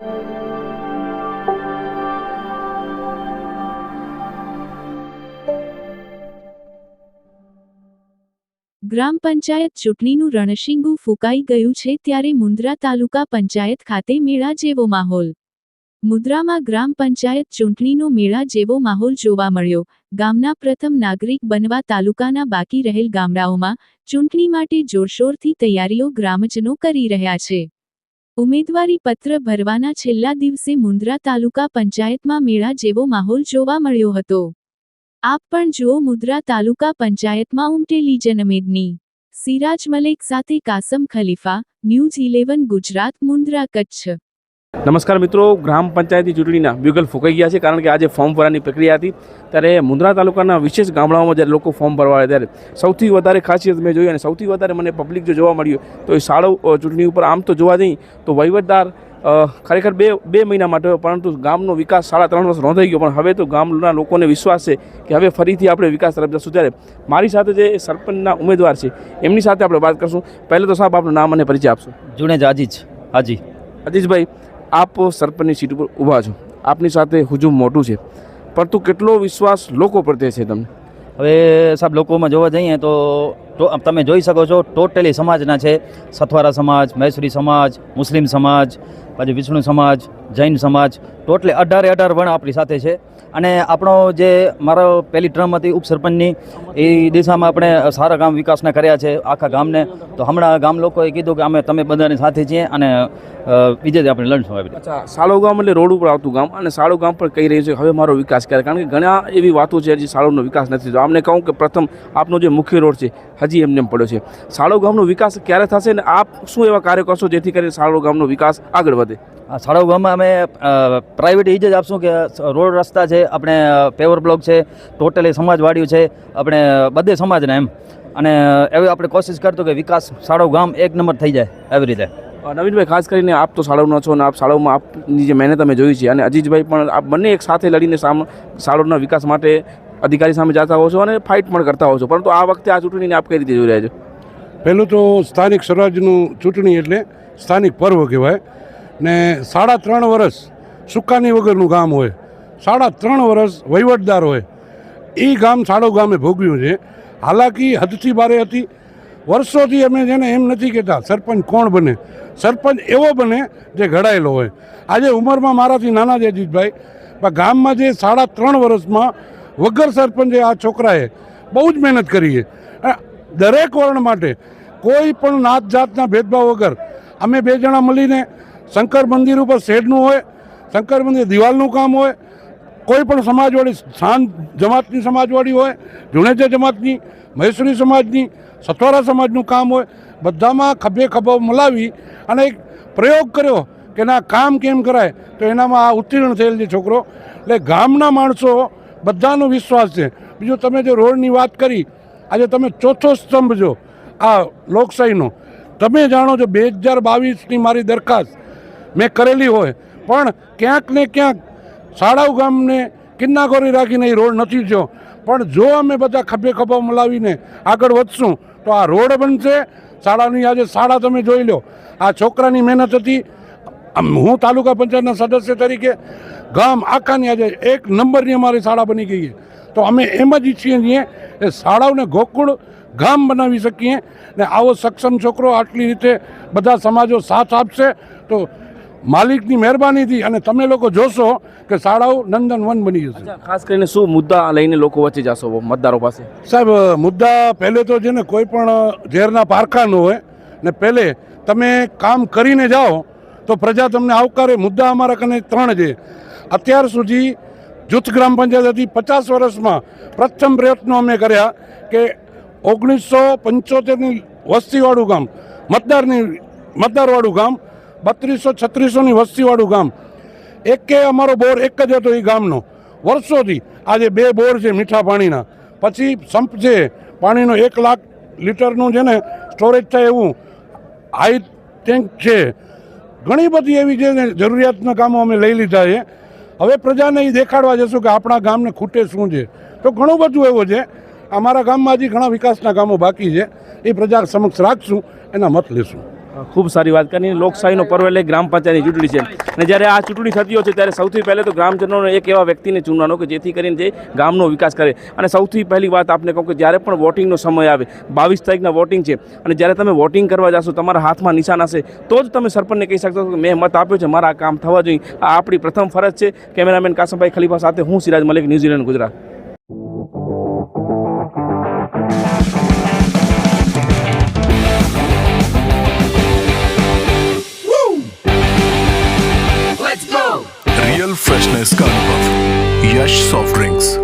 ગ્રામ પંચાયત ચૂંટણીનું રણશીંગું ફૂંકાઈ ગયું છે ત્યારે મુન્દ્રા તાલુકા પંચાયત ખાતે મેળા જેવો માહોલ. મુન્દ્રામાં ગ્રામ પંચાયત ચૂંટણીનો મેળા જેવો માહોલ જોવા મળ્યો. ગામના પ્રથમ નાગરિક બનવા તાલુકાના બાકી રહેલ ગામડાઓમાં ચૂંટણી માટે જોરશોરથી તૈયારીઓ ગ્રામજનો કરી રહ્યા છે. ઉમેદવારી પત્ર ભરવાના છેલ્લા દિવસે મુન્દ્રા તાલુકા પંચાયતમાં મેળા જેવો માહોલ જોવા મળ્યો હતો. આપ પણ જુઓ મુન્દ્રા તાલુકા પંચાયતમાં ઉમટેલી જનમેદની. સિરાજ મલેક સાથે કાસમ ખલીફા, ન્યૂઝ 11 ગુજરાત, મુન્દ્રા, કચ્છ. નમસ્કાર મિત્રો, ગ્રામ પંચાયતની ચૂંટણીના બ્યુગલ ફૂંકાઈ ગયા છે કારણ કે આજે ફોર્મ ભરવાની પ્રક્રિયા હતી. ત્યારે મુન્દ્રા તાલુકાના વિશેષ ગામડાઓમાં જ્યારે લોકો ફોર્મ ભરવા આવ્યા ત્યારે સૌથી વધારે ખાસિયત મેં જોઈ અને સૌથી વધારે મને પબ્લિક જો જોવા મળ્યું તો એ શાળો ચૂંટણી ઉપર આમ તો જોવા જઈએ તો વહીવટદાર ખરેખર બે મહિના માટે હોય, પરંતુ ગામનો વિકાસ 3.5 વર્ષ નોંધાઈ ગયો. પણ હવે તો ગામના લોકોને વિશ્વાસ છે કે હવે ફરીથી આપણે વિકાસ તરફ જશું. ત્યારે મારી સાથે જે સરપંચના ઉમેદવાર છે એમની સાથે આપણે વાત કરશું. પહેલાં તો સાહેબ આપનું નામ અને પરિચય આપશો. જુનેજ હાજી. અજીજભાઈ, આપ સરપંચની સીટ ઉપર ઊભા છો, આપની સાથે હુજુમ મોટું છે, પરંતુ કેટલો વિશ્વાસ લોકો પ્રત્યે છે તમને? હવે સાહેબ લોકોમાં જોવા જઈએ તો તમે જોઈ શકો છો ટોટલી સમાજના છે. સથવારા સમાજ, મહેશ્વરી સમાજ, મુસ્લિમ સમાજ, પછી વિષ્ણુ સમાજ, જૈન સમાજ, ટોટલી 18 વણ આપણી સાથે છે. અને આપણો જે મારો પહેલી ટર્મ હતી ઉપસરપંચની, એ દિશામાં આપણે સારા ગામ વિકાસના કર્યા છે આખા ગામને. તો હમણાં ગામ લોકોએ કીધું કે અમે તમે બધાની સાથે છીએ અને બીજેથી આપણે લડશું. આવી અચ્છા, સાળો ગામ એટલે રોડ ઉપર આવતું ગામ, અને સાળો ગામ પણ કહી રહ્યું છે હવે મારો વિકાસ કરે, કારણ કે ઘણા એવી વાતો છે હજી સાળોનો વિકાસ નથી થતો. આમને કહું કે પ્રથમ આપનો જે મુખ્ય રોડ છે હજી એમને પડ્યો છે. સાળો ગામનો વિકાસ ક્યારે થશે અને આપ શું એવા કાર્ય કરશો જેથી કરીને સાળો ગામનો વિકાસ આગળ વધે? સાળો ગામમાં અમે પ્રાઇવેટ ઈ જ આપશું કે રોડ રસ્તા છે, આપણે પેવર બ્લોક છે, ટોટલી સમાજવાડીઓ છે, આપણે બધે સમાજને એમ. અને એવી આપણે કોશિશ કરતો કે વિકાસ સાળો ગામ એક નંબર થઈ જાય એવી રીતે. નવીનભાઈ, ખાસ કરીને આપ તો સાળોના છો અને આપ સાળોમાં આપની જે મહેનત અમે જોઈ છે, અને અજીજભાઈ પણ આપ બંને એક સાથે લડીને સાળોના વિકાસ માટે અધિકારી સામે જતા હો છો અને ફાઇટ પણ કરતા હો છો, પરંતુ આ વખતે આ ચૂંટણીને આપ કઈ રીતે જોઈ રહ્યા છો? પહેલું તો સ્થાનિક સ્વરાજનું ચૂંટણી એટલે સ્થાનિક પર્વ કહેવાય ને. 3.5 વર્ષ સુકાની વગરનું ગામ હોય, 3.5 વર્ષ વહીવટદાર હોય, એ ગામ સાળો ગામે ભોગવ્યું છે. હાલાકી હદથી બારે હતી. વર્ષોથી અમે જેને એમ નથી કહેતા સરપંચ કોણ બને, સરપંચ એવો બને જે ઘડાયેલો હોય. આજે ઉંમરમાં મારાથી નાના છે અજીતભાઈ, પણ ગામમાં જે 3.5 વર્ષમાં વગર સરપંચે આ છોકરાએ બહુ જ મહેનત કરી છે. દરેક વર્ણ માટે કોઈ પણ નાત જાતના ભેદભાવ વગર અમે 2 જણા મળીને શંકર મંદિર ઉપર શેડનું હોય, શંકર મંદિર દિવાલનું કામ હોય, કોઈ પણ સમાજવાડી, શાંત જમાતની સમાજવાડી હોય, જુનેજા જમાતની, મહેશ્વરી સમાજની, સથવારા સમાજનું કામ હોય, બધામાં ખભે ખભો મલાવી અને એક પ્રયોગ કર્યો કે ના કામ કેમ કરાય, તો એનામાં આ ઉત્તીર્ણ થયેલ છે છોકરો. એટલે ગામના માણસો બધાનો વિશ્વાસ છે. બીજું તમે જે રોડની વાત કરી, આજે તમે ચોથો સ્તંભ જો આ લોકશાહીનો, તમે જાણો છો 2022ની મારી દરખાસ્ત મેં કરેલી હોય, પણ ક્યાંક ને ક્યાંક સાળાવ ગામને કિન્નાખોરી રાખીને એ રોડ નથી થયો. પણ જો અમે બધા ખભે ખભો મલાવીને આગળ વધશું તો આ રોડ બનશે. શાળાની આજે શાળા તમે જોઈ લો, આ છોકરાની મહેનત હતી. હું તાલુકા પંચાયતના સદસ્ય તરીકે ગામ આખાની આજે 1 નંબરની અમારી શાળા બની ગઈ છે. તો અમે એમ જ ઈચ્છીએ છીએ કે શાળાઓને ગોકુળ ગામ બનાવી શકીએ ને આવો સક્ષમ છોકરો આટલી રીતે બધા સમાજો સાથ આપશે તો માલિકની મહેરબાનીથી અને તમે લોકો જોશો કે શાળાઓ નંદનવન બની જશે. ખાસ કરીને શું મુદ્દા લઈને લોકો વચ્ચે જશો મતદારો પાસે? સાહેબ, મુદ્દા પહેલે તો છે ને કોઈ પણ ઝેરના પારખા ન હોય ને પહેલે તમે કામ કરીને જાઓ તો પ્રજા તમને આવકારે. મુદ્દા અમારા કને 3 છે. અત્યાર સુધી જૂથ ગ્રામ પંચાયત હતી, 50 વર્ષમાં પ્રથમ પ્રયત્નો અમે કર્યા કે 1975ની વસ્તીવાળું ગામ, મતદારવાળું ગામ, 3200-3600ની વસ્તીવાળું ગામ, એકે અમારો બોર એક જ હતો એ ગામનો વર્ષોથી. આજે 2 બોર છે મીઠા પાણીના, પછી સંપ છે પાણીનો, 1 લાખ લીટરનું છે ને સ્ટોરેજ થાય એવું હાઈ ટેન્ક છે. ઘણી બધી એવી જે જરૂરિયાતના કામો અમે લઈ લીધા છે. હવે પ્રજાને એ દેખાડવા જશું કે આપણા ગામને ખૂટે શું છે. તો ઘણું બધું એવું છે. અમારા ગામમાં હજી ઘણા વિકાસના કામો બાકી છે, એ પ્રજા સમક્ષ રાખશું, એના મત લેશું. ખૂબ સારી વાત કરી. લોકશાહીનો પર્વ એટલે ગ્રામ પંચાયતની ચૂંટણી છે અને જ્યારે આ ચૂંટણી થતી હોય છે ત્યારે સૌથી પહેલાં તો ગ્રામજનોને એક એવા વ્યક્તિને ચૂનવાનો કે જેથી કરીને જે ગામનો વિકાસ કરે. અને સૌથી પહેલી વાત આપને કહું કે જ્યારે પણ વોટિંગનો સમય આવે 22 તારીખના વોટિંગ છે અને જ્યારે તમે વોટિંગ કરવા જશો તમારા હાથમાં નિશાન હશે તો જ તમે સરપંચને કહી શકશો કે મેં મત આપ્યો છે, મારા આ કામ થવા જોઈએ. આ આપણી પ્રથમ ફરજ છે. કેમેરામેન કાસમભાઈ ખલીફા સાથે હું Siraj Malik, New Zealand, Gujarat. Real freshness का अनुभव यश सॉफ्ट ड्रिंक्स.